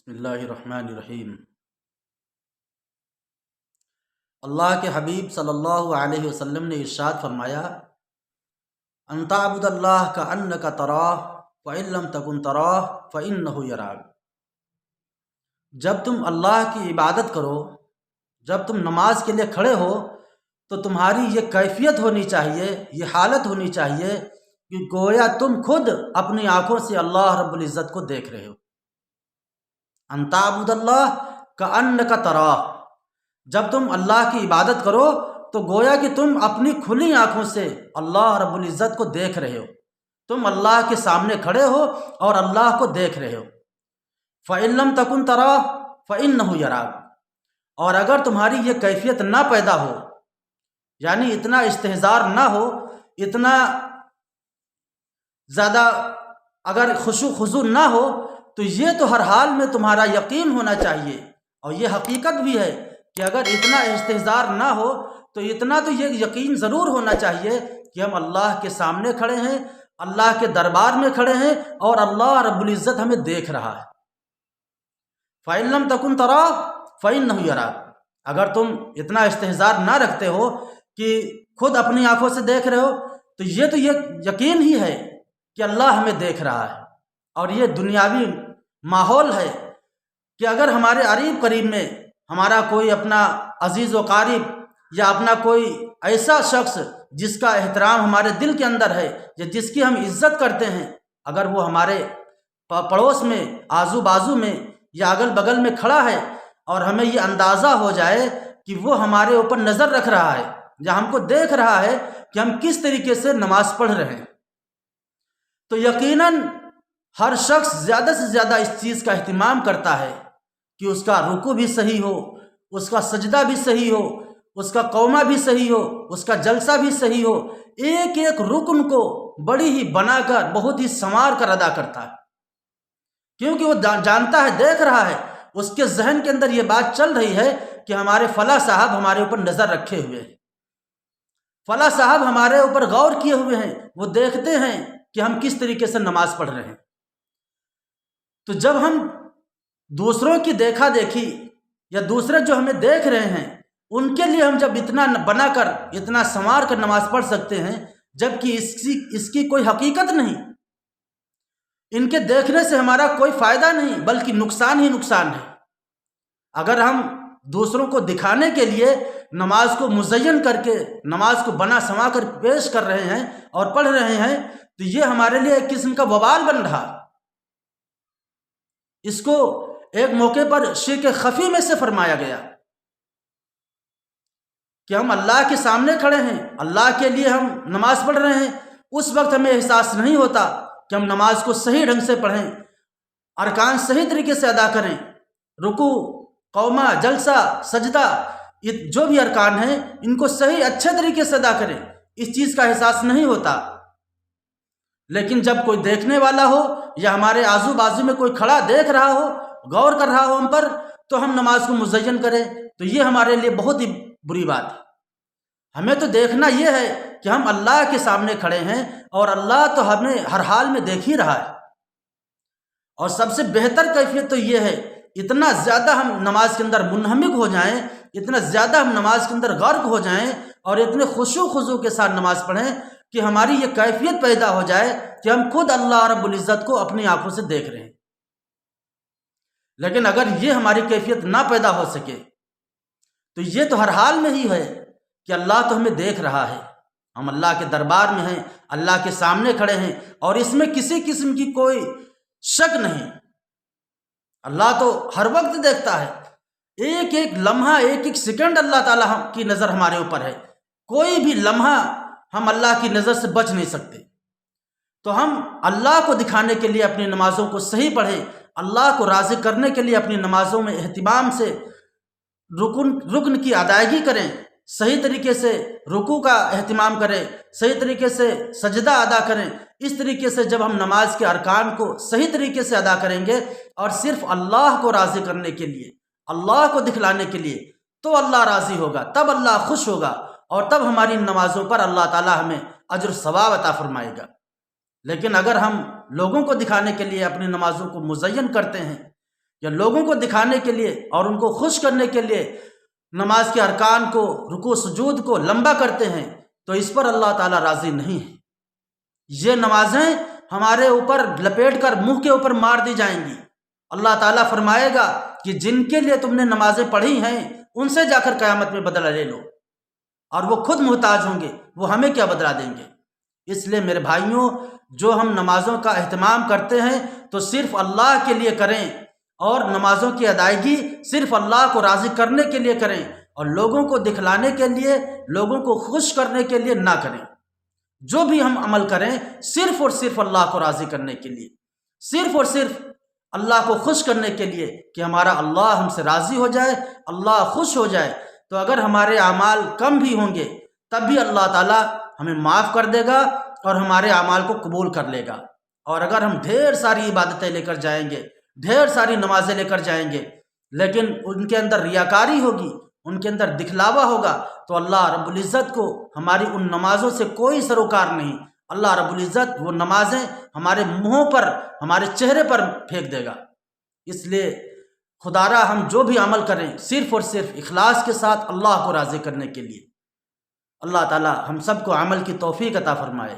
بسم اللہ الرحمن الرحیم۔ اللہ کے حبیب صلی اللہ علیہ وسلم نے ارشاد فرمایا، ان تعبد اللہ کأنک تراہ فإن لم تکن تراہ فإنہ یراک۔ جب تم اللہ کی عبادت کرو، جب تم نماز کے لیے کھڑے ہو تو تمہاری یہ کیفیت ہونی چاہیے، یہ حالت ہونی چاہیے کہ گویا تم خود اپنی آنکھوں سے اللہ رب العزت کو دیکھ رہے ہو۔ ان تعبد اللہ کأنک تراہ، جب تم اللہ کی عبادت کرو تو گویا کہ تم اپنی کھلی آنکھوں سے اللہ رب العزت کو دیکھ رہے ہو، تم اللہ کے سامنے کھڑے ہو اور اللہ کو دیکھ رہے ہو۔ فإن لم تکن تراہ فإنہ یراک، اور اگر تمہاری یہ کیفیت نہ پیدا ہو، یعنی اتنا استحضار نہ ہو، اتنا زیادہ اگر خشوع خضوع نہ ہو، تو یہ تو ہر حال میں تمہارا یقین ہونا چاہیے، اور یہ حقیقت بھی ہے کہ اگر اتنا استحضار نہ ہو تو اتنا تو یہ یقین ضرور ہونا چاہیے کہ ہم اللہ کے سامنے کھڑے ہیں، اللہ کے دربار میں کھڑے ہیں اور اللہ رب العزت ہمیں دیکھ رہا ہے۔ فإن لم تکن تراہ فإنہ یراک، اگر تم اتنا استحضار نہ رکھتے ہو کہ خود اپنی آنکھوں سے دیکھ رہے ہو تو یہ یقین ہی ہے کہ اللہ ہمیں دیکھ رہا ہے۔ اور یہ دنیاوی ماحول ہے کہ اگر ہمارے قریب قریب میں ہمارا کوئی اپنا عزیز و قریب یا اپنا کوئی ایسا شخص جس کا احترام ہمارے دل کے اندر ہے یا جس کی ہم عزت کرتے ہیں، اگر وہ ہمارے پڑوس میں، آزو بازو میں یا اگل بغل میں کھڑا ہے اور ہمیں یہ اندازہ ہو جائے کہ وہ ہمارے اوپر نظر رکھ رہا ہے یا ہم کو دیکھ رہا ہے کہ ہم کس طریقے سے نماز پڑھ رہے ہیں، تو یقیناً ہر شخص زیادہ سے زیادہ اس چیز کا اہتمام کرتا ہے کہ اس کا رکوع بھی صحیح ہو، اس کا سجدہ بھی صحیح ہو، اس کا قومہ بھی صحیح ہو، اس کا جلسہ بھی صحیح ہو، ایک ایک رکن کو بڑی ہی بنا کر، بہت ہی سنوار کر ادا کرتا ہے، کیونکہ وہ جانتا ہے، دیکھ رہا ہے، اس کے ذہن کے اندر یہ بات چل رہی ہے کہ ہمارے فلاں صاحب ہمارے اوپر نظر رکھے ہوئے ہیں، فلاں صاحب ہمارے اوپر غور کیے ہوئے ہیں، وہ دیکھتے ہیں کہ ہم کس طریقے سے نماز پڑھ رہے ہیں۔ تو جب ہم دوسروں کی دیکھا دیکھی یا دوسرے جو ہمیں دیکھ رہے ہیں ان کے لیے ہم جب اتنا بنا کر، اتنا سنوار کر نماز پڑھ سکتے ہیں، جبکہ اس کی کوئی حقیقت نہیں، ان کے دیکھنے سے ہمارا کوئی فائدہ نہیں بلکہ نقصان ہی نقصان ہے۔ اگر ہم دوسروں کو دکھانے کے لیے نماز کو مزین کر کے، نماز کو بنا سنوا کر پیش کر رہے ہیں اور پڑھ رہے ہیں تو یہ ہمارے لیے ایک قسم کا وبال بن رہا۔ اس کو ایک موقع پر شرک خفی میں سے فرمایا گیا کہ ہم اللہ کے سامنے کھڑے ہیں، اللہ کے لیے ہم نماز پڑھ رہے ہیں، اس وقت ہمیں احساس نہیں ہوتا کہ ہم نماز کو صحیح ڈھنگ سے پڑھیں، ارکان صحیح طریقے سے ادا کریں، رکوع، قومہ، جلسہ، سجدہ، یہ جو بھی ارکان ہیں ان کو صحیح اچھے طریقے سے ادا کریں، اس چیز کا احساس نہیں ہوتا۔ لیکن جب کوئی دیکھنے والا ہو یا ہمارے آزو بازو میں کوئی کھڑا دیکھ رہا ہو، غور کر رہا ہو ہم پر، تو ہم نماز کو مزین کریں تو یہ ہمارے لیے بہت ہی بری بات ہے۔ ہمیں تو دیکھنا یہ ہے کہ ہم اللہ کے سامنے کھڑے ہیں اور اللہ تو ہمیں ہر حال میں دیکھ ہی رہا ہے۔ اور سب سے بہتر کیفیت تو یہ ہے، اتنا زیادہ ہم نماز کے اندر منہمک ہو جائیں، اتنا زیادہ ہم نماز کے اندر غرق ہو جائیں اور اتنے خشوع خضوع کے ساتھ نماز پڑھیں کہ ہماری یہ کیفیت پیدا ہو جائے کہ ہم خود اللہ رب العزت کو اپنی آنکھوں سے دیکھ رہے ہیں۔ لیکن اگر یہ ہماری کیفیت نہ پیدا ہو سکے تو یہ تو ہر حال میں ہی ہے کہ اللہ تو ہمیں دیکھ رہا ہے، ہم اللہ کے دربار میں ہیں، اللہ کے سامنے کھڑے ہیں اور اس میں کسی قسم کی کوئی شک نہیں۔ اللہ تو ہر وقت دیکھتا ہے، ایک ایک لمحہ، ایک ایک سیکنڈ اللہ تعالیٰ کی نظر ہمارے اوپر ہے، کوئی بھی لمحہ ہم اللہ کی نظر سے بچ نہیں سکتے۔ تو ہم اللہ کو دکھانے کے لیے اپنی نمازوں کو صحیح پڑھیں، اللہ کو راضی کرنے کے لیے اپنی نمازوں میں اہتمام سے رکن کی ادائیگی کریں، صحیح طریقے سے رکوع کا اہتمام کریں، صحیح طریقے سے سجدہ ادا کریں۔ اس طریقے سے جب ہم نماز کے ارکان کو صحیح طریقے سے ادا کریں گے اور صرف اللہ کو راضی کرنے کے لیے، اللہ کو دکھلانے کے لیے، تو اللہ راضی ہوگا، تب اللہ خوش ہوگا اور تب ہماری نمازوں پر اللہ تعالیٰ ہمیں اجر و ثواب عطا فرمائے گا۔ لیکن اگر ہم لوگوں کو دکھانے کے لیے اپنی نمازوں کو مزین کرتے ہیں یا لوگوں کو دکھانے کے لیے اور ان کو خوش کرنے کے لیے نماز کے ارکان کو، رکوع سجود کو لمبا کرتے ہیں، تو اس پر اللہ تعالیٰ راضی نہیں ہے۔ یہ نمازیں ہمارے اوپر لپیٹ کر منہ کے اوپر مار دی جائیں گی۔ اللہ تعالیٰ فرمائے گا کہ جن کے لیے تم نے نمازیں پڑھی ہیں ان سے جا کر قیامت میں بدلہ لے لو، اور وہ خود محتاج ہوں گے، وہ ہمیں کیا بدلہ دیں گے۔ اس لیے میرے بھائیوں، جو ہم نمازوں کا اہتمام کرتے ہیں تو صرف اللہ کے لیے کریں، اور نمازوں کی ادائیگی صرف اللہ کو راضی کرنے کے لیے کریں، اور لوگوں کو دکھلانے کے لیے، لوگوں کو خوش کرنے کے لیے نہ کریں۔ جو بھی ہم عمل کریں صرف اور صرف اللہ کو راضی کرنے کے لیے، صرف اور صرف اللہ کو خوش کرنے کے لیے، کہ ہمارا اللہ ہم سے راضی ہو جائے، اللہ خوش ہو جائے۔ تو اگر ہمارے اعمال کم بھی ہوں گے تب بھی اللہ تعالیٰ ہمیں معاف کر دے گا اور ہمارے اعمال کو قبول کر لے گا۔ اور اگر ہم ڈھیر ساری عبادتیں لے کر جائیں گے، ڈھیر ساری نمازیں لے کر جائیں گے، لیکن ان کے اندر ریاکاری ہوگی، ان کے اندر دکھلاوا ہوگا، تو اللہ رب العزت کو ہماری ان نمازوں سے کوئی سروکار نہیں۔ اللہ رب العزت وہ نمازیں ہمارے منہوں پر، ہمارے چہرے پر پھینک دے گا۔ اس لیے خدارا ہم جو بھی عمل کریں صرف اور صرف اخلاص کے ساتھ اللہ کو راضی کرنے کے لیے۔ اللہ تعالی ہم سب کو عمل کی توفیق عطا فرمائے۔